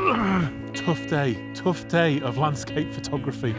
Tough day of landscape photography.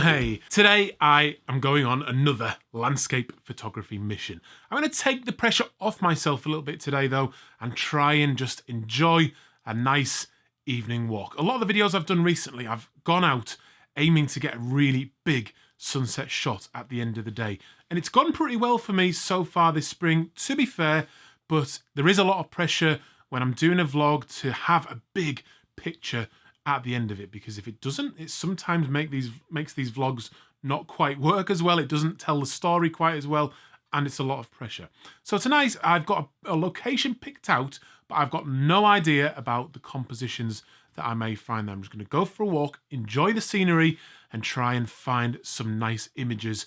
Hey, today I am going on another landscape photography mission. I'm going to take the pressure off myself a little bit today though and try and just enjoy a nice evening walk. A lot of the videos I've done recently, I've gone out aiming to get a really big sunset shot at the end of the day. And it's gone pretty well for me so far this spring, to be fair, but there is a lot of pressure when I'm doing a vlog to have a big picture at the end of it, because if it doesn't, it sometimes makes these vlogs not quite work as well. It doesn't tell the story quite as well, and it's a lot of pressure. So tonight I've got a location picked out, but I've got no idea about the compositions that I may find there. I'm just going to go for a walk, enjoy the scenery, and try and find some nice images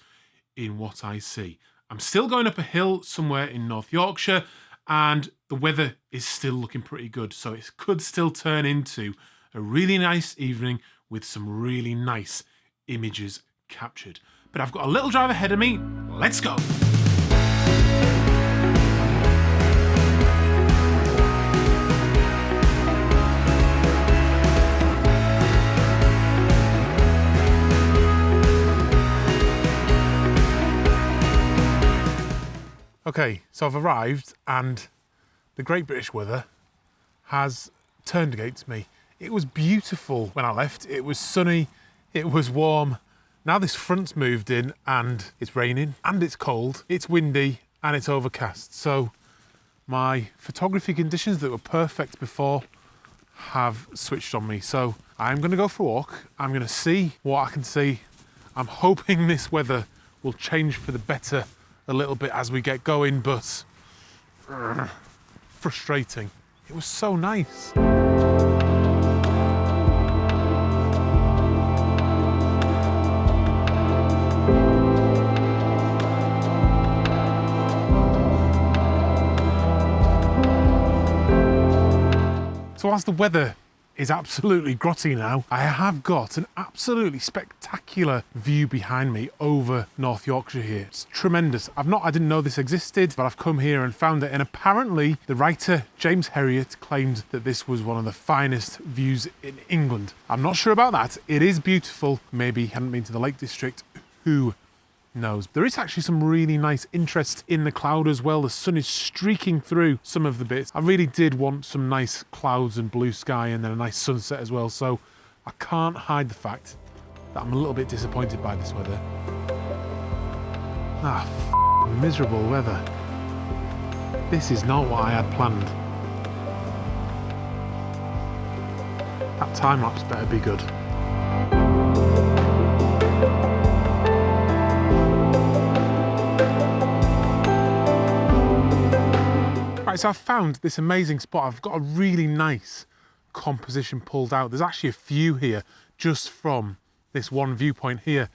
in what I see. I'm still going up a hill somewhere in North Yorkshire, and the weather is still looking pretty good, so it could still turn into a really nice evening with some really nice images captured. But I've got a little drive ahead of me. Let's go. Okay, so I've arrived and the Great British weather has turned against me. It was beautiful when I left. It was sunny, it was warm. Now this front's moved in and it's raining and it's cold, it's windy and it's overcast. So my photography conditions that were perfect before have switched on me. So I'm gonna go for a walk. I'm gonna see what I can see. I'm hoping this weather will change for the better a little bit as we get going, but frustrating. It was so nice. So whilst the weather is absolutely grotty now, I have got an absolutely spectacular view behind me over North Yorkshire here. It's tremendous. I didn't know this existed, but I've come here and found it. And apparently the writer James Herriot claimed that this was one of the finest views in England. I'm not sure about that. It is beautiful. Maybe he hadn't been to the Lake District. Who knows? There is actually some really nice interest in the cloud as well. The sun is streaking through some of the bits. I really did want some nice clouds and blue sky and then a nice sunset as well. So I can't hide the fact that I'm a little bit disappointed by this weather. Miserable weather. This is not what I had planned. That time lapse better be good. Right, so I've found this amazing spot. I've got a really nice composition pulled out. There's actually a few here just from this one viewpoint here.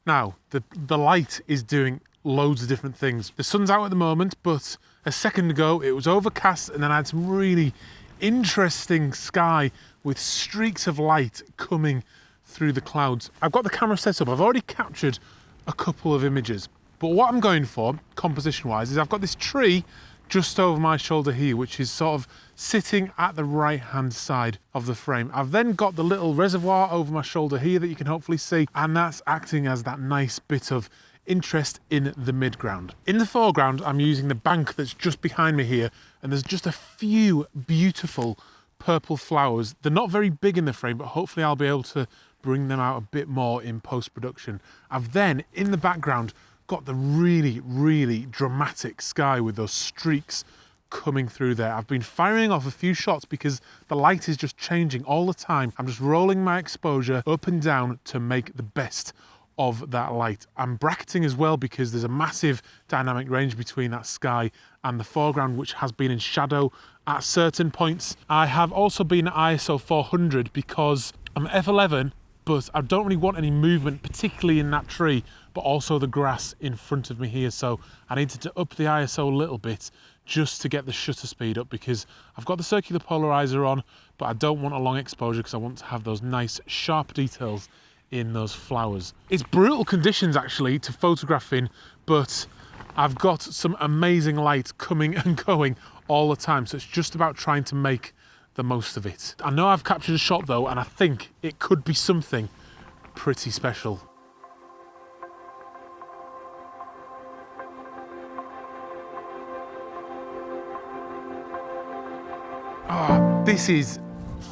Now, the light is doing loads of different things. The sun's out at the moment, but a second ago it was overcast and then I had some really interesting sky with streaks of light coming through the clouds. I've got the camera set up. I've already captured a couple of images, but what I'm going for, composition-wise, is I've got this tree just over my shoulder here, which is sort of sitting at the right-hand side of the frame. I've then got the little reservoir over my shoulder here that you can hopefully see, and that's acting as that nice bit of interest in the midground. In the foreground, I'm using the bank that's just behind me here, and there's just a few beautiful purple flowers. They're not very big in the frame, but hopefully I'll be able to bring them out a bit more in post-production. I've then, in the background, got the really dramatic sky with those streaks coming through there. I've been firing off a few shots because the light is just changing all the time. I'm just rolling my exposure up and down to make the best of that light. I'm bracketing as well because there's a massive dynamic range between that sky and the foreground, which has been in shadow at certain points. I have also been at ISO 400 because I'm f11, but I don't really want any movement, particularly in that tree, but also the grass in front of me here. So I needed to up the ISO a little bit just to get the shutter speed up, because I've got the circular polarizer on, but I don't want a long exposure because I want to have those nice sharp details in those flowers. It's brutal conditions actually to photograph in, but I've got some amazing light coming and going all the time, so it's just about trying to make the most of it. I know I've captured a shot though, and I think it could be something pretty special. Oh, this is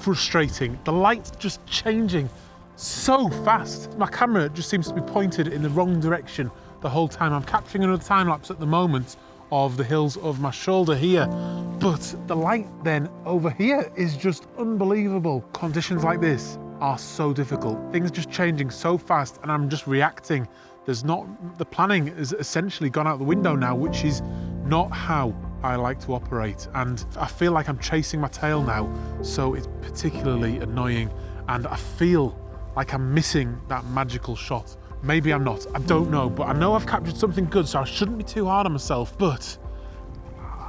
frustrating. The light's just changing so fast. My camera just seems to be pointed in the wrong direction the whole time. I'm capturing another time lapse at the moment of the hills of my shoulder here, but the light then over here is just unbelievable. Conditions like this are so difficult. Things just changing so fast and I'm just reacting. The planning has essentially gone out the window now, which is not how I like to operate. And I feel like I'm chasing my tail now, so it's particularly annoying. And I feel like I'm missing that magical shot. Maybe I'm not, I don't know, but I know I've captured something good, so I shouldn't be too hard on myself, but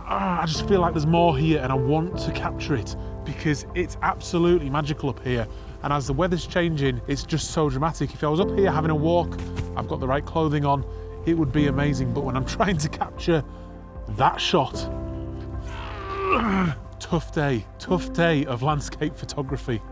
I just feel like there's more here and I want to capture it because it's absolutely magical up here. And as the weather's changing, it's just so dramatic. If I was up here having a walk, I've got the right clothing on, it would be amazing. But when I'm trying to capture that shot, tough day of landscape photography.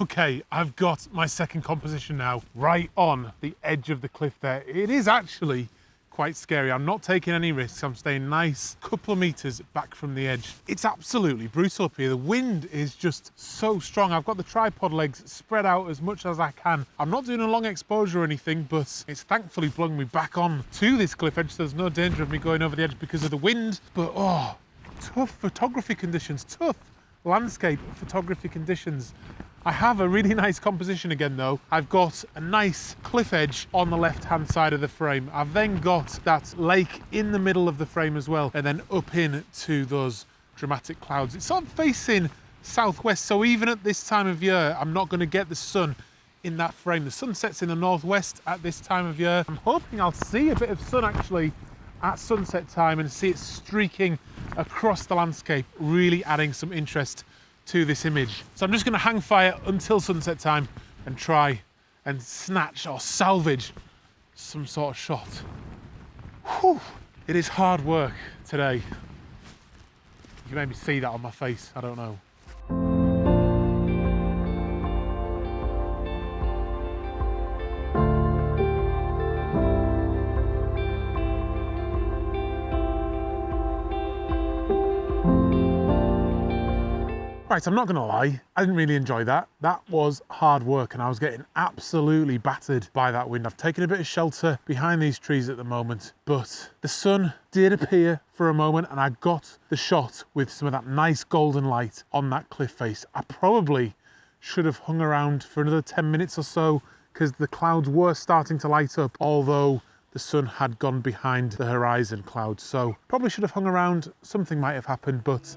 Okay, I've got my second composition now, right on the edge of the cliff there. It is actually quite scary. I'm not taking any risks. I'm staying nice, couple of meters back from the edge. It's absolutely brutal up here. The wind is just so strong. I've got the tripod legs spread out as much as I can. I'm not doing a long exposure or anything, but it's thankfully blowing me back on to this cliff edge, so there's no danger of me going over the edge because of the wind. But oh, tough photography conditions, tough landscape photography conditions. I have a really nice composition again though. I've got a nice cliff edge on the left hand side of the frame. I've then got that lake in the middle of the frame as well, and then up into those dramatic clouds. It's sort of facing southwest, so even at this time of year, I'm not going to get the sun in that frame. The sun sets in the northwest at this time of year. I'm hoping I'll see a bit of sun actually at sunset time and see it streaking across the landscape, really adding some interest to this image. So I'm just going to hang fire until sunset time and try and snatch or salvage some sort of shot. Whew. It is hard work today. You can maybe see that on my face, I don't know. Right, I'm not gonna lie, I didn't really enjoy that. That was hard work and I was getting absolutely battered by that wind. I've taken a bit of shelter behind these trees at the moment, but the sun did appear for a moment and I got the shot with some of that nice golden light on that cliff face. I probably should have hung around for another 10 minutes or so because the clouds were starting to light up, although the sun had gone behind the horizon clouds. So probably should have hung around, something might have happened, but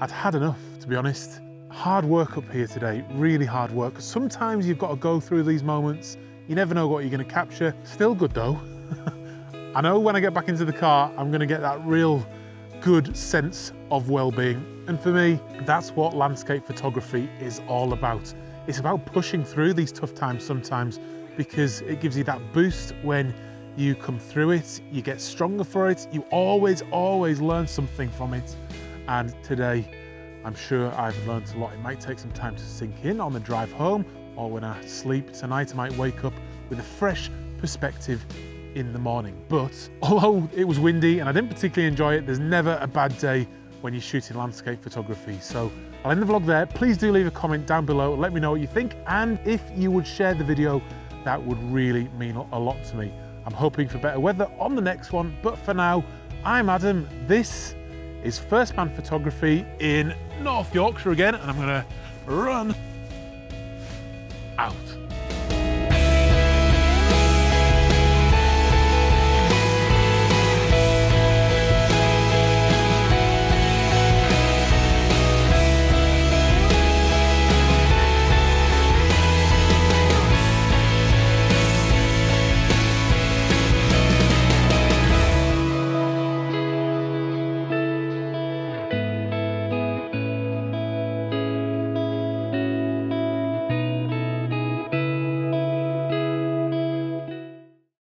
I'd had enough, to be honest. Hard work up here today, really hard work. Sometimes you've got to go through these moments. You never know what you're going to capture. Still good though. I know when I get back into the car, I'm going to get that real good sense of well-being. And for me, that's what landscape photography is all about. It's about pushing through these tough times sometimes because it gives you that boost when you come through it. You get stronger for it. You always learn something from it. And today, I'm sure I've learned a lot. It might take some time to sink in on the drive home, or when I sleep tonight, I might wake up with a fresh perspective in the morning. But although it was windy and I didn't particularly enjoy it, there's never a bad day when you're shooting landscape photography. So I'll end the vlog there. Please do leave a comment down below. Let me know what you think. And if you would share the video, that would really mean a lot to me. I'm hoping for better weather on the next one. But for now, I'm Adam. This is First Man Photography in North Yorkshire again, and I'm gonna run out.